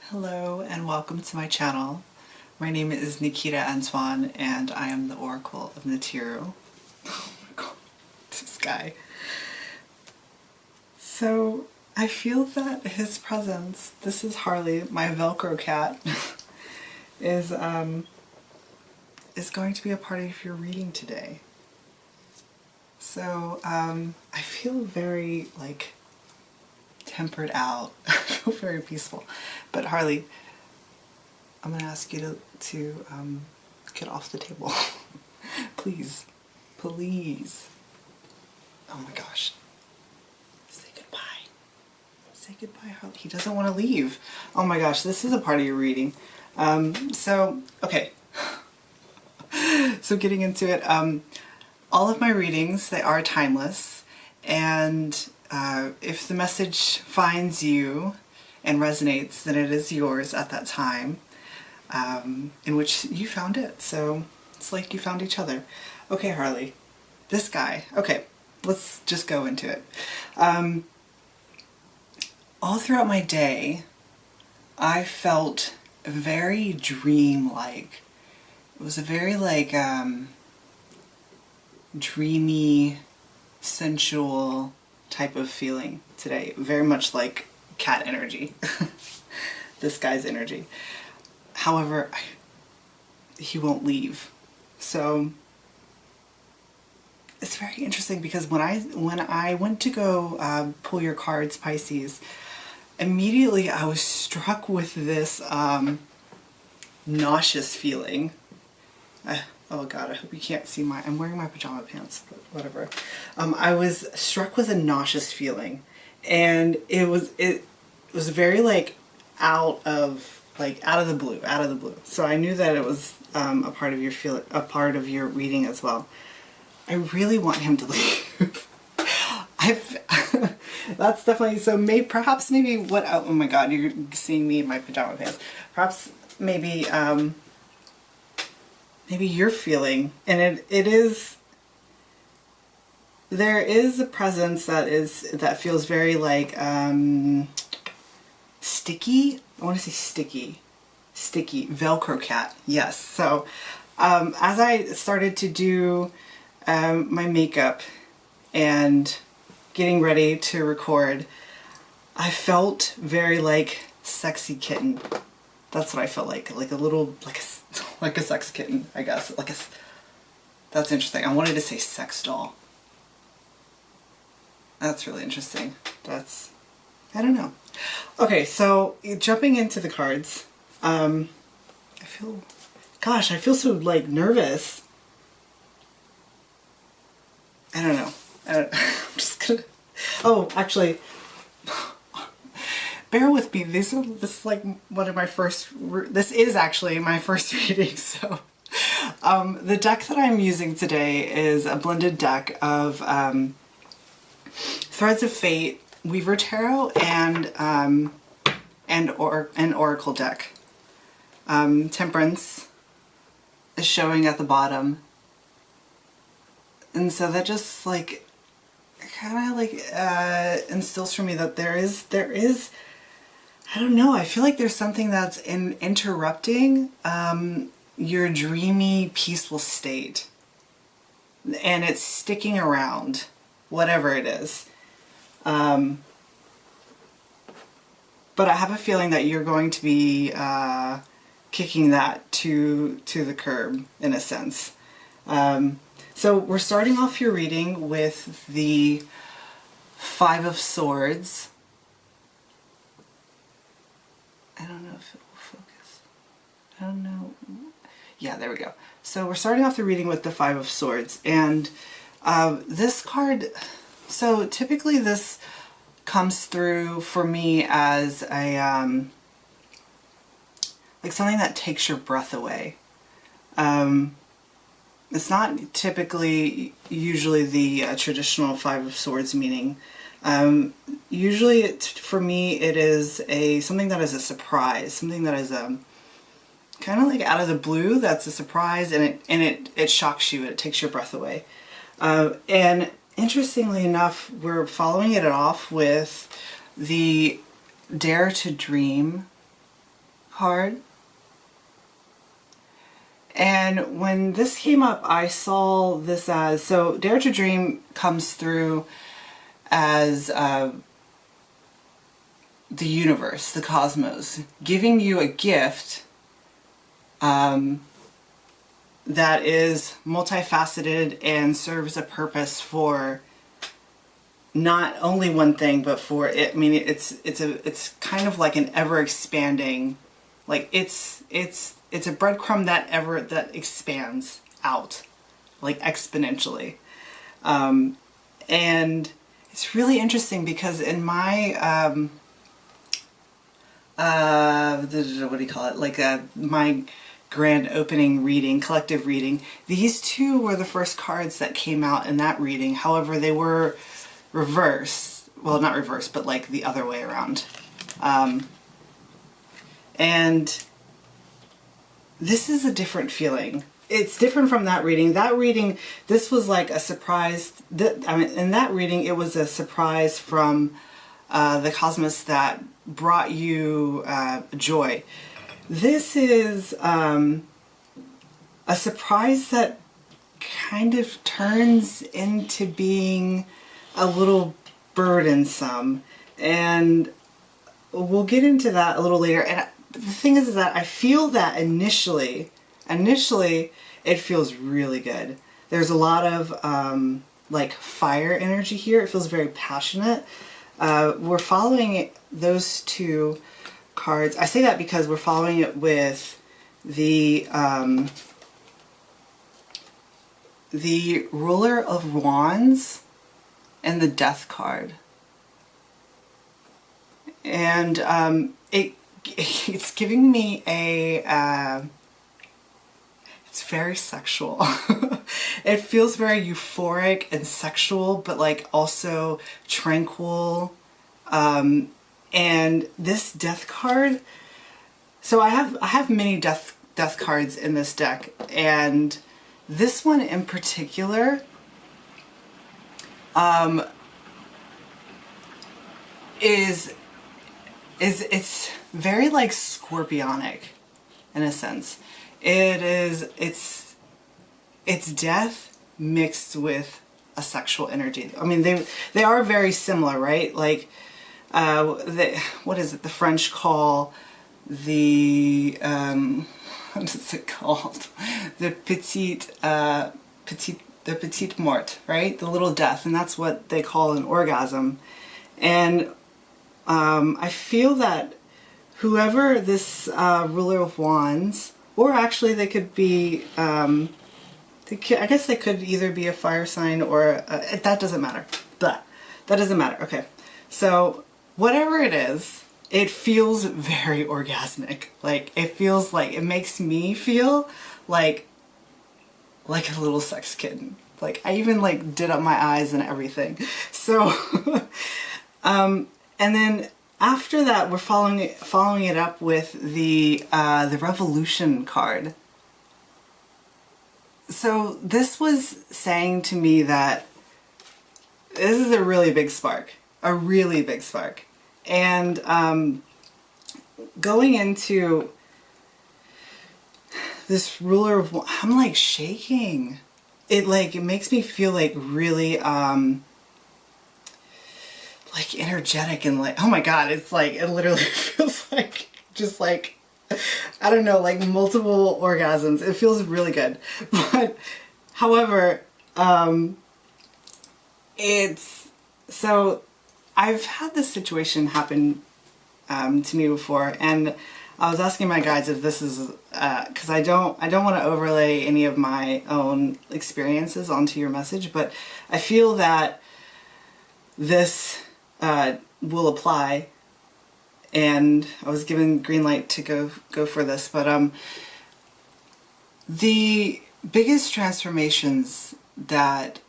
Hello and welcome to my channel. My name is Nikita Antoine and I am the Oracle of Natiru. Oh my god, this guy. So I feel that his presence, this is Harley, my Velcro cat, is going to be a part of your reading today. So I feel very tempered out. I feel very peaceful. But Harley, I'm gonna ask you to get off the table. Please. Please. Oh my gosh. Say goodbye. Say goodbye, Harley. He doesn't want to leave. Oh my gosh, this is a part of your reading. Okay. So getting into it, all of my readings, they are timeless, and if the message finds you and resonates, then it is yours at that time in which you found it. So it's like you found each other. Okay, Harley, this guy. Okay, let's just go into it. All throughout my day, I felt very dreamlike. It was a very dreamy, sensual type of feeling today. Very much like cat energy. This guy's energy. However, he won't leave. So it's very interesting because when I went to go pull your cards, Pisces, immediately I was struck with this nauseous feeling. Oh god, I hope you can't see I'm wearing my pajama pants, but whatever. I was struck with a nauseous feeling, and it was very out of the blue. So I knew that it was a part of your reading as well. I really want him to leave. That's definitely, so perhaps maybe what, oh my god, you're seeing me in my pajama pants. Perhaps maybe you're feeling, and there is a presence that feels very sticky. I want to say sticky, Velcro cat. Yes. So as I started to do my makeup and getting ready to record, I felt very sexy kitten. That's what I felt like a little, like a sex kitten, I guess. That's interesting. I wanted to say sex doll. That's really interesting. I don't know. Okay, so jumping into the cards, I feel so nervous. I don't know. I'm just gonna, oh, actually, bear with me. This is one of my first, this is actually my first reading, so the deck that I'm using today is a blended deck of Threads of Fate, Weaver Tarot, and an Oracle deck. Temperance is showing at the bottom, and so that just instills for me that there is I don't know, I feel like there's something that's interrupting your dreamy, peaceful state. And it's sticking around, whatever it is. But I have a feeling that you're going to be kicking that to the curb, in a sense. So we're starting off your reading with the Five of Swords. I don't know if it will focus. I don't know. Yeah, there we go. So we're starting off the reading with the Five of Swords, and this card, so typically this comes through for me as a something that takes your breath away. It's not typically usually the traditional Five of Swords meaning. Usually for me it is something that is a surprise, something that is kind of out of the blue, that's a surprise, and it shocks you, it takes your breath away. And interestingly enough, we're following it off with the Dare to Dream card. And when this came up, I saw this as, so Dare to Dream comes through as the universe, the cosmos, giving you a gift that is multifaceted and serves a purpose for not only one thing, but for it. I mean, it's kind of like an ever expanding, like it's a breadcrumb that expands out, like exponentially. And it's really interesting because in my what do you call it? Like my grand opening reading, collective reading, these two were the first cards that came out in that reading. However, they were reversed. Well, not reversed, but like the other way around. And this is a different feeling. It's different from that reading. That reading, this was like a surprise. I mean, in that reading, it was a surprise from the cosmos that brought you joy. This is a surprise that kind of turns into being a little burdensome, and we'll get into that a little later. And the thing is that I feel that initially it feels really good. There's a lot of like fire energy here. It feels very passionate. We're following those two cards. I say that because we're following it with the Ruler of Wands and the Death card. And it's giving me a it's very sexual. It feels very euphoric and sexual, but like also tranquil. And this Death card, so I have many death cards in this deck, and this one in particular is it's very like scorpionic in a sense. It's death mixed with a sexual energy. I mean, they are very similar, right? Like what is it? The French call the what is it called? The petite mort, right? The little death, and that's what they call an orgasm. And I feel that whoever this Ruler of Wands, or actually they could be, I guess they could either be a fire sign or that doesn't matter. That doesn't matter. Okay, so whatever it is, it feels very orgasmic. Like it feels like, it makes me feel like a little sex kitten. Like I even like did up my eyes and everything. So and then after that, we're following it up with the Revolution card. So this was saying to me that this is a really big spark, and going into this Ruler of, I'm like shaking. It makes me feel like really like energetic and like, oh my god, it's like, it literally feels like just like, I don't know, like multiple orgasms. It feels really good. But however, it's, so I've had this situation happen to me before, and I was asking my guides if this is because I don't want to overlay any of my own experiences onto your message, but I feel that this will apply, and I was given green light to go for this. But the biggest transformations that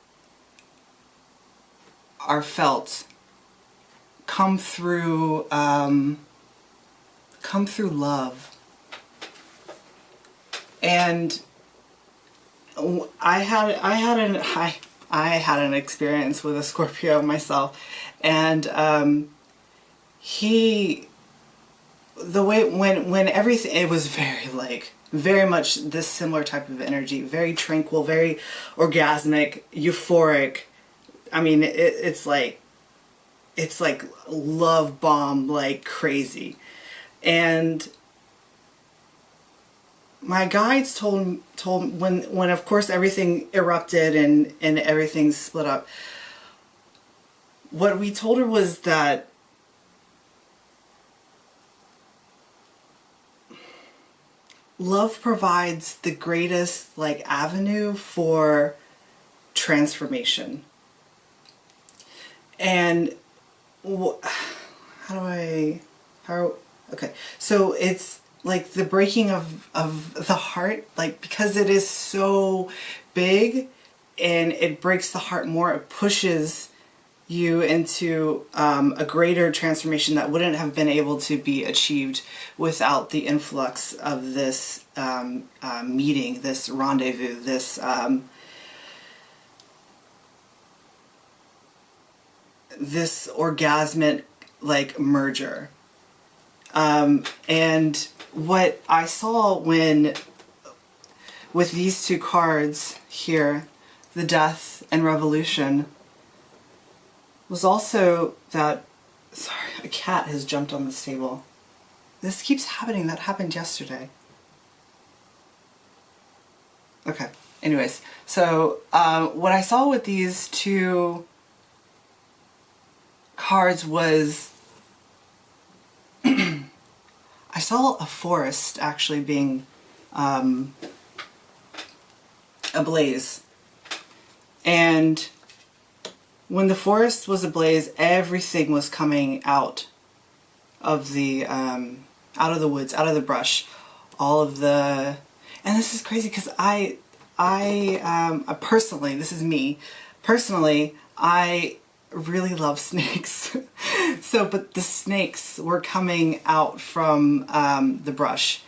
are felt come through love. And I had an experience with a Scorpio myself, and he, the way, when everything, it was very like, very much this similar type of energy, very tranquil, very orgasmic, euphoric. I mean, it's like love bomb like crazy. And my guides told when of course everything erupted and everything split up, what we told her was that love provides the greatest like avenue for transformation. And how do I, how, okay, so it's like the breaking of the heart, like because it is so big and it breaks the heart more, it pushes you into a greater transformation that wouldn't have been able to be achieved without the influx of this meeting, this rendezvous, this orgasmic like merger. And what I saw when with these two cards here, the Death and Revolution, was also that, sorry, a cat has jumped on this table. This keeps happening. That happened yesterday. Okay, anyways, so what I saw with these two cards was I saw a forest actually being ablaze. And when the forest was ablaze, everything was coming out of the woods, out of the brush, all of the, and this is crazy because I personally, this is me, personally, I really love snakes. So, but the snakes were coming out from the brush.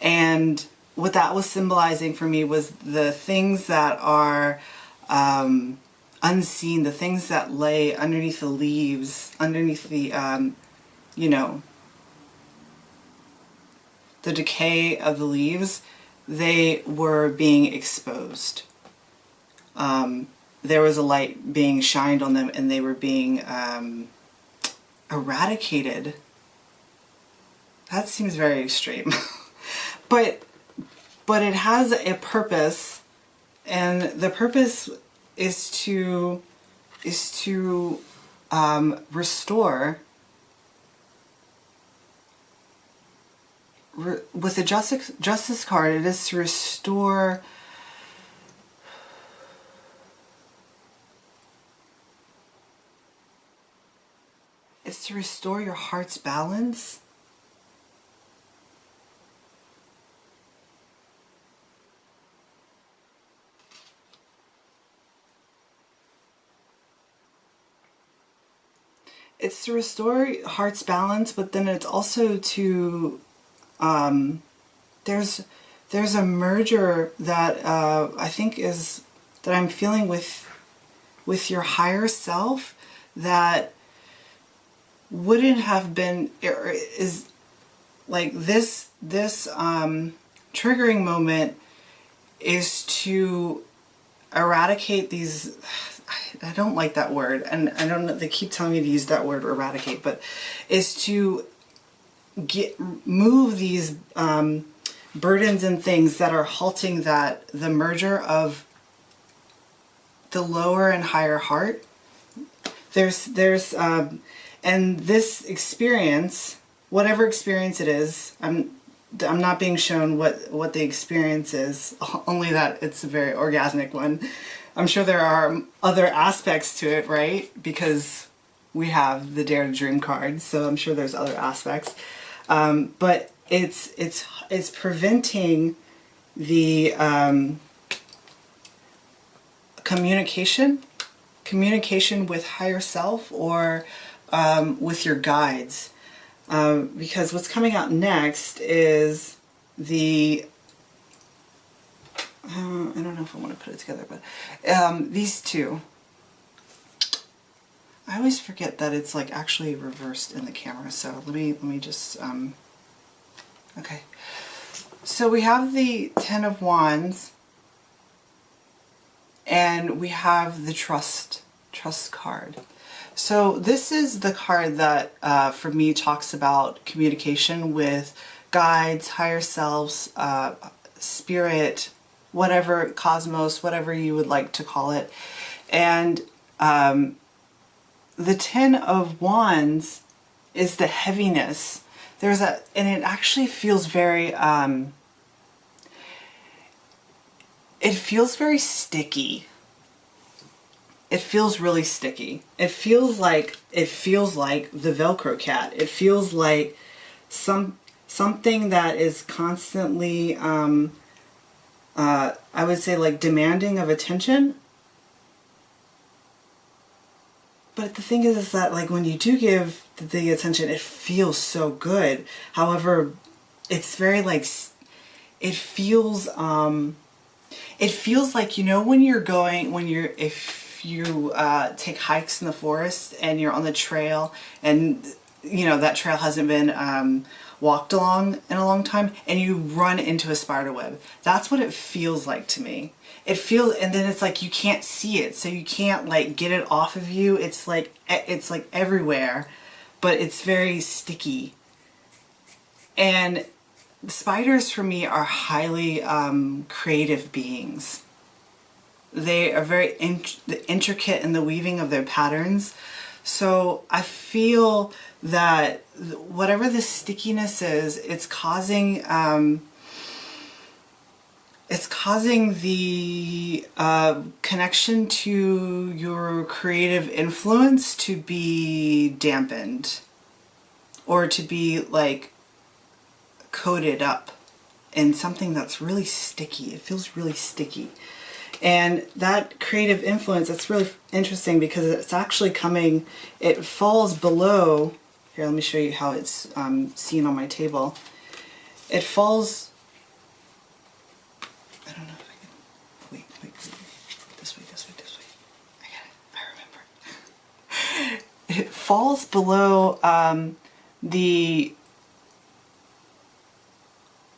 And what that was symbolizing for me was the things that are unseen, the things that lay underneath the leaves, underneath the, you know, the decay of the leaves, they were being exposed. There was a light being shined on them and they were being eradicated. That seems very extreme. but it has a purpose, and the purpose is to restore. With the justice card, it is to restore your heart's balance. It's to restore heart's balance, but then it's also to there's a merger that I think is that I'm feeling with your higher self that wouldn't have been, is like this triggering moment is to eradicate these, I don't like that word, and I don't know, they keep telling me to use that word, eradicate, but is to move these burdens and things that are halting the merger of the lower and higher heart. There's and this experience, whatever experience it is, I'm not being shown what the experience is, only that it's a very orgasmic one. I'm sure there are other aspects to it, right? Because we have the Dare to Dream card, so I'm sure there's other aspects. But it's preventing the communication with higher self or with your guides. Because what's coming out next is the, I don't know if I want to put it together, but these two. I always forget that it's like actually reversed in the camera. So let me just, okay. So we have the Ten of Wands, and we have the Trust card. So this is the card that for me talks about communication with guides, higher selves, spirit, whatever, cosmos, whatever you would like to call it. And the Ten of Wands is the heaviness. And it actually feels very, it feels very sticky. It feels really sticky. It feels like the Velcro cat. It feels like something that is constantly, I would say, like demanding of attention. But the thing is that like when you do give the attention, it feels so good. However, it's very like, it feels like, you know, if you take hikes in the forest and you're on the trail, and you know that trail hasn't been walked along in a long time, and you run into a spider web. That's what it feels like to me. It feels, and then it's like you can't see it, so you can't like get it off of you. It's like everywhere, but it's very sticky. And spiders for me are highly creative beings. They are very intricate in the weaving of their patterns. So I feel that whatever the stickiness is, it's causing the connection to your creative influence to be dampened, or to be like coated up in something that's really sticky. It feels really sticky. And that creative influence, that's really interesting because it's actually coming, it falls below, here let me show you how it's seen on my table. It falls, I don't know if I can, wait, this way. I got it, I remember. It falls below the,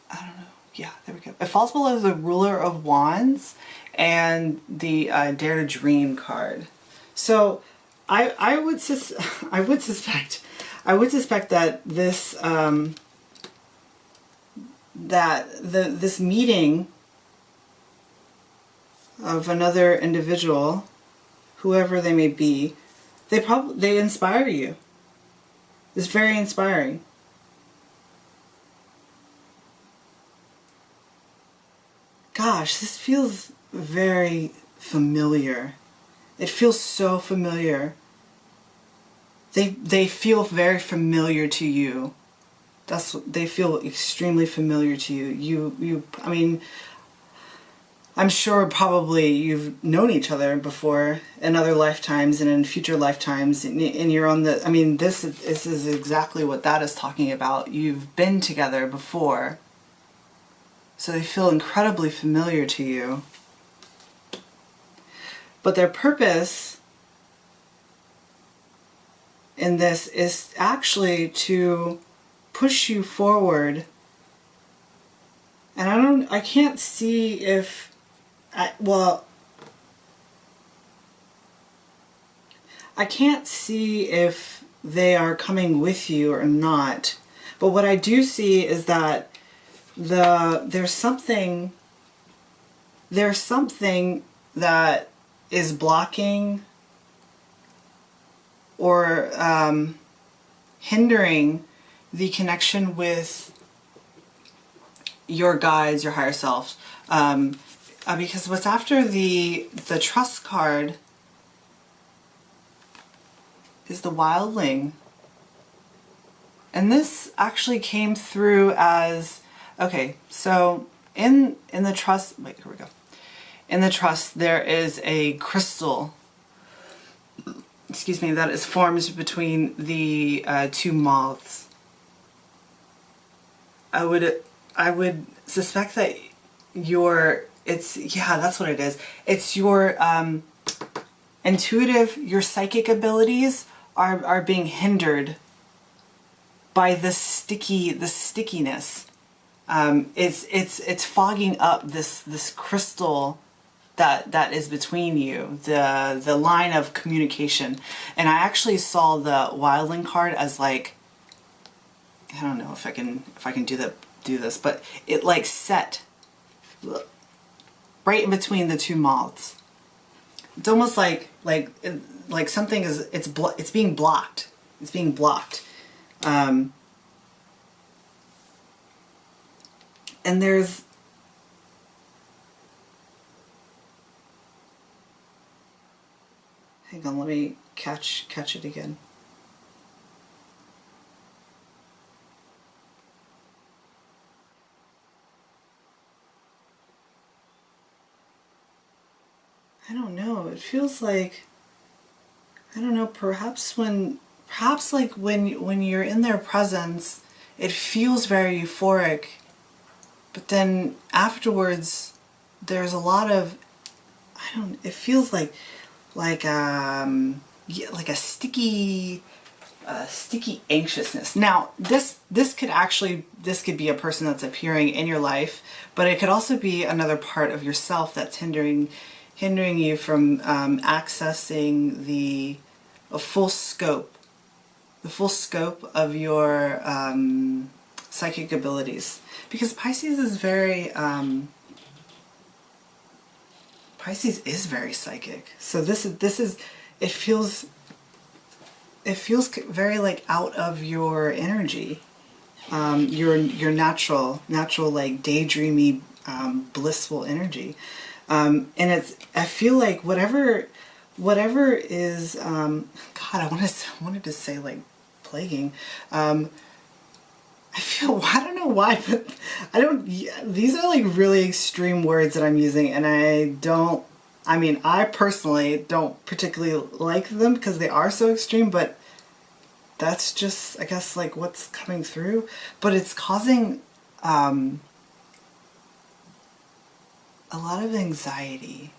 I don't know, yeah, there we go. It falls below the Ruler of Wands and the Dare to Dream card. So I would suspect that this this meeting of another individual, whoever they may be, they inspire you. It's very inspiring. Gosh, this feels very familiar. It feels so familiar. They feel very familiar to you. They feel extremely familiar to you. I mean, I'm sure probably you've known each other before in other lifetimes and in future lifetimes, and you're on the, I mean, this is exactly what that is talking about. You've been together before. So they feel incredibly familiar to you. But their purpose in this is actually to push you forward. And I can't see if, I can't see if they are coming with you or not. But what I do see is that there's something that is blocking or hindering the connection with your guides, your higher self. Because what's after the Trust card is the Wildling. And this actually came through as, okay, so in the Trust, wait, here we go. In the Trust, there is a crystal, excuse me, that is formed between the two moths. I would suspect that that's what it is. It's your, your psychic abilities are being hindered by the stickiness. It's fogging up this crystal that is between you, the line of communication. And I actually saw the wildling card as like, I don't know if I can do this, but it like set right in between the two mouths. It's almost like something is it's being blocked. It's being blocked. And there's hang on, let me catch it again. I don't know. It feels like, I don't know, perhaps like when you're in their presence, it feels very euphoric. But then afterwards, there's a lot of, it feels like yeah, like a sticky anxiousness. Now, this could be a person that's appearing in your life, but it could also be another part of yourself that's hindering you from accessing the full scope of your psychic abilities. Because Pisces is very psychic. So this is it feels very like out of your energy, your natural like daydreamy, blissful energy, and I feel like whatever is God, I wanted to say like plaguing. I don't know why, but these are like really extreme words that I'm using, and I personally don't particularly like them because they are so extreme, but that's just, I guess, like what's coming through. But it's causing a lot of anxiety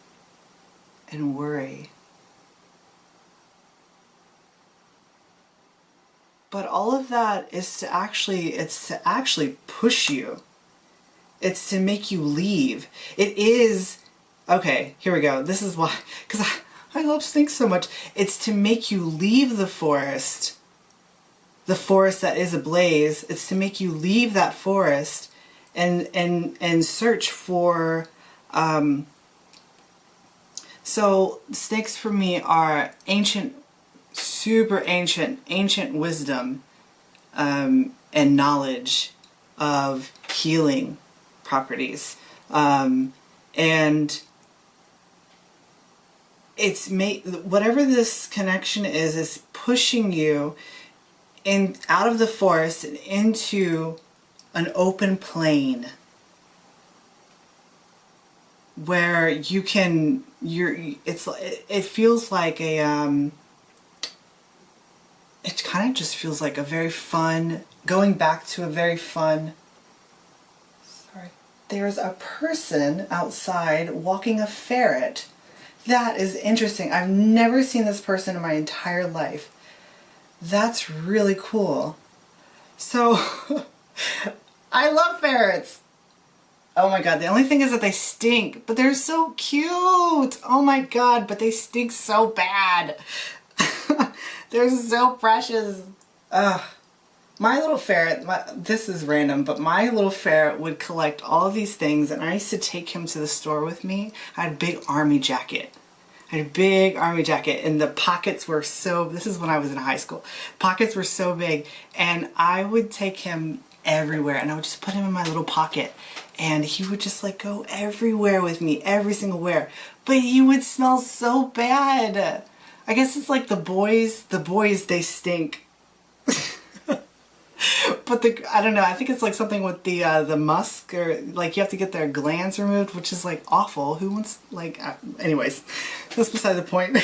and worry. But all of that is to actually push you. It's to make you leave. It is, okay, here we go. This is why, because I love snakes so much. It's to make you leave the forest that is ablaze. It's to make you leave that forest and search for, so snakes for me are ancient, super ancient wisdom, and knowledge of healing properties, and it's whatever this connection is pushing you in out of the forest and into an open plain where it feels like it kind of just feels like a very fun, going back to a very fun, sorry, there's a person outside walking a ferret. That is interesting. I've never seen this person in my entire life. That's really cool. So, I love ferrets. Oh my god, the only thing is that they stink, but they're so cute. Oh my god, but they stink so bad. They're so precious. My little ferret, this is random, but my little ferret would collect all of these things, and I used to take him to the store with me. I had a big army jacket. And the pockets were this is when I was in high school. Pockets were so big, and I would take him everywhere, and I would just put him in my little pocket, and he would just like go everywhere with me, every single where. But he would smell so bad. I guess it's like the boys, they stink. But I don't know, I think it's like something with the musk, or like you have to get their glands removed, which is like awful. Who wants, like, anyways, that's beside the point.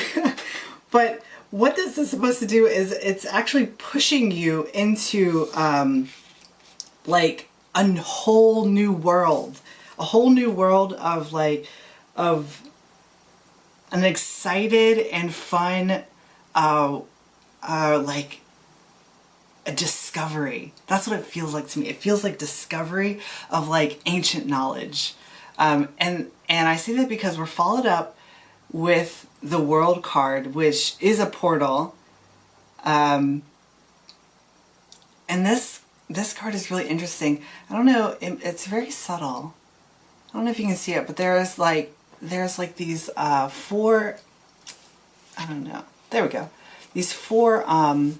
But what this is supposed to do is it's actually pushing you into like a whole new world of like, of an excited and fun, like a discovery. That's what it feels like to me. It feels like discovery of like ancient knowledge. And I say that because we're followed up with the World card, which is a portal. And this card is really interesting. I don't know, it's very subtle. I don't know if you can see it, but there's like these four, I don't know, there we go. These four, I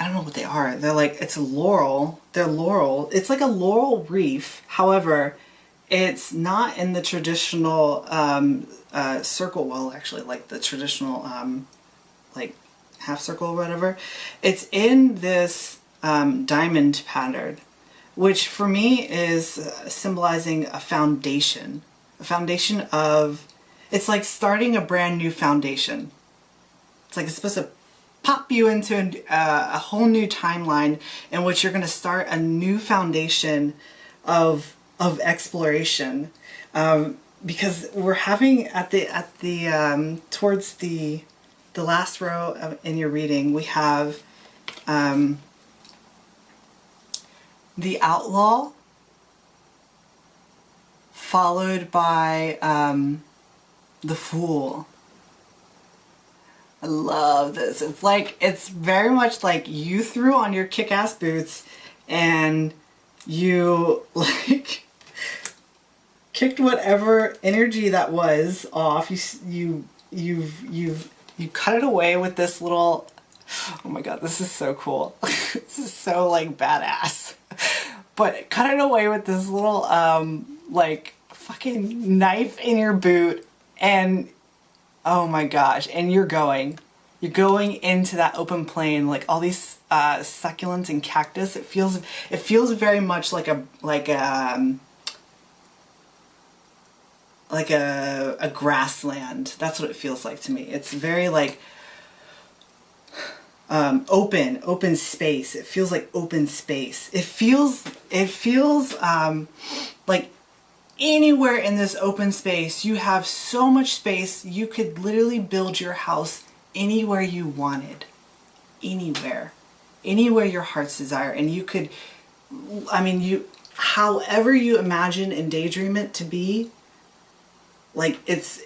don't know what they are. They're like, it's laurel. They're laurel. It's like a laurel wreath. However, it's not in the traditional circle. Well, actually, like the traditional like half circle or whatever. It's in this diamond pattern, which for me is symbolizing a foundation. A foundation of, it's like starting a brand new foundation. It's like it's supposed to pop you into a whole new timeline in which you're going to start a new foundation of exploration, because we're having at the towards the last row in your reading, we have the outlaw followed by the fool. I love this. It's like, it's very much like you threw on your kick-ass boots and you like kicked whatever energy that was off. You cut it away with this little, oh my god, this is so cool. This is so like badass. But cut it away with this little like fucking knife in your boot, and oh my gosh, and you're going into that open plain, like all these succulents and cactus. It feels very much like a grassland. That's what it feels like to me. It's very like open space. It feels like open space. It feels like anywhere in this open space, you have so much space, you could literally build your house anywhere you wanted. Anywhere your heart's desire. And you could, I mean, however you imagine and daydream it to be, like it's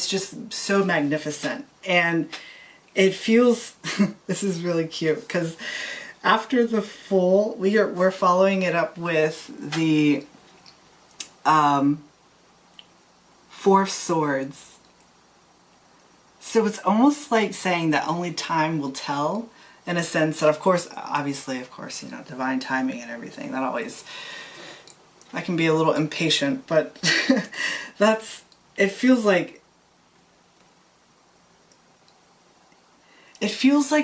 just so magnificent. And it feels, this is really cute, because after the full, we're following it up with the Four of Swords. So it's almost like saying that only time will tell, in a sense that, of course, obviously, you know, divine timing and everything. That always, I can be a little impatient, but it feels like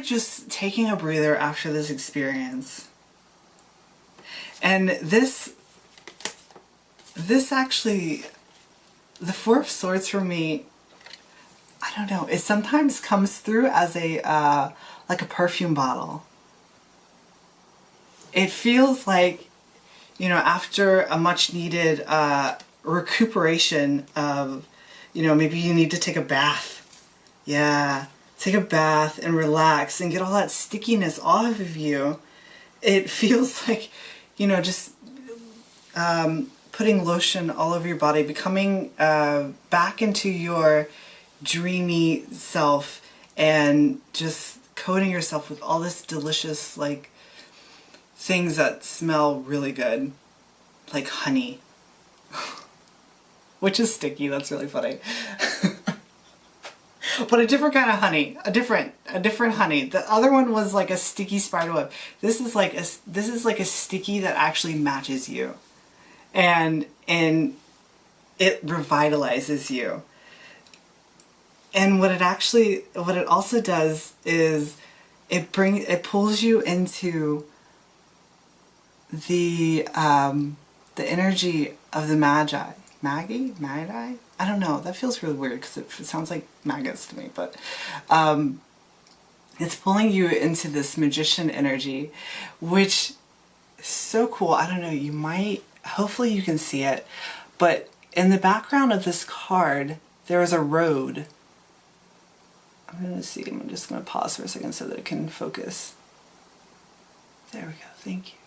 just taking a breather after this experience. And this actually, the Four of Swords for me, I don't know, it sometimes comes through as a like a perfume bottle. It feels like, you know, after a much needed recuperation of, you know, maybe you need to take a bath. Yeah, take a bath and relax and get all that stickiness off of you. It feels like, you know, just putting lotion all over your body, becoming back into your dreamy self, and just coating yourself with all this delicious, like, things that smell really good, like honey, which is sticky. That's really funny. But a different kind of honey, a different honey. The other one was like a sticky spiderweb. This is like a sticky that actually matches you, and it revitalizes you. And what it also does is it pulls you into the energy of the magi. Magi? I don't know. That feels really weird because it sounds like maggots to me, but it's pulling you into this magician energy, which is so cool. I don't know. Hopefully you can see it, but in the background of this card, there is a road. I'm going to see, I'm just going to pause for a second so that it can focus. There we go, thank you.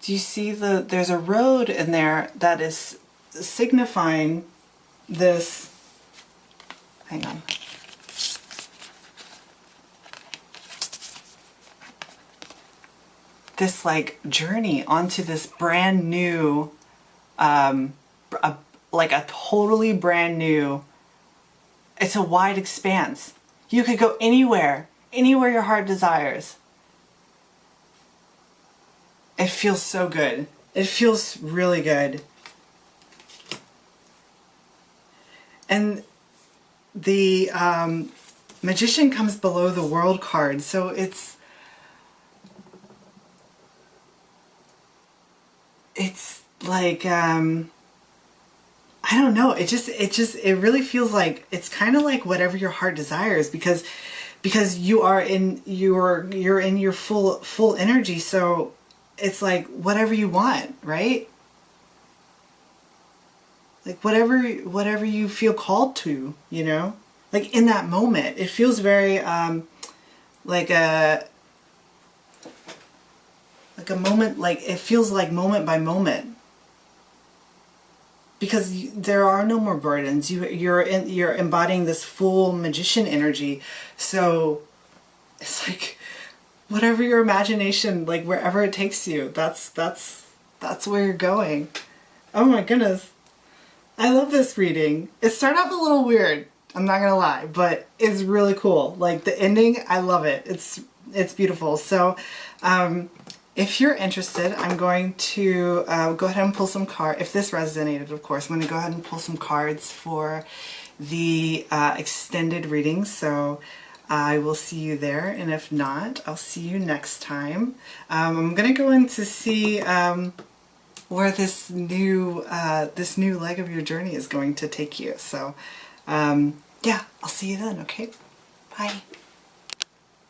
Do you see there's a road in there that is signifying this, hang on. This like journey onto this brand new, like a totally brand new, it's a wide expanse. You could go anywhere your heart desires. It feels so good. It feels really good. And the Magician comes below the World card, so it's like I don't know, it really feels like it's kind of like whatever your heart desires, because you're in your full energy, so it's like whatever you want, right? Like whatever you feel called to, you know? Like in that moment, it feels very like a moment, like it feels like moment by moment. Because there are no more burdens. You're embodying this full magician energy. So it's like whatever your imagination, like wherever it takes you, that's where you're going. Oh my goodness. I love this reading. It started off a little weird, I'm not gonna lie, but it's really cool. Like the ending, I love it. It's beautiful. So if you're interested, I'm going to go ahead and pull some cards. If this resonated, of course, I'm going to go ahead and pull some cards for the extended reading. So I will see you there. And if not, I'll see you next time. I'm going to go in to see where this new leg of your journey is going to take you. So yeah, I'll see you then. Okay. Bye.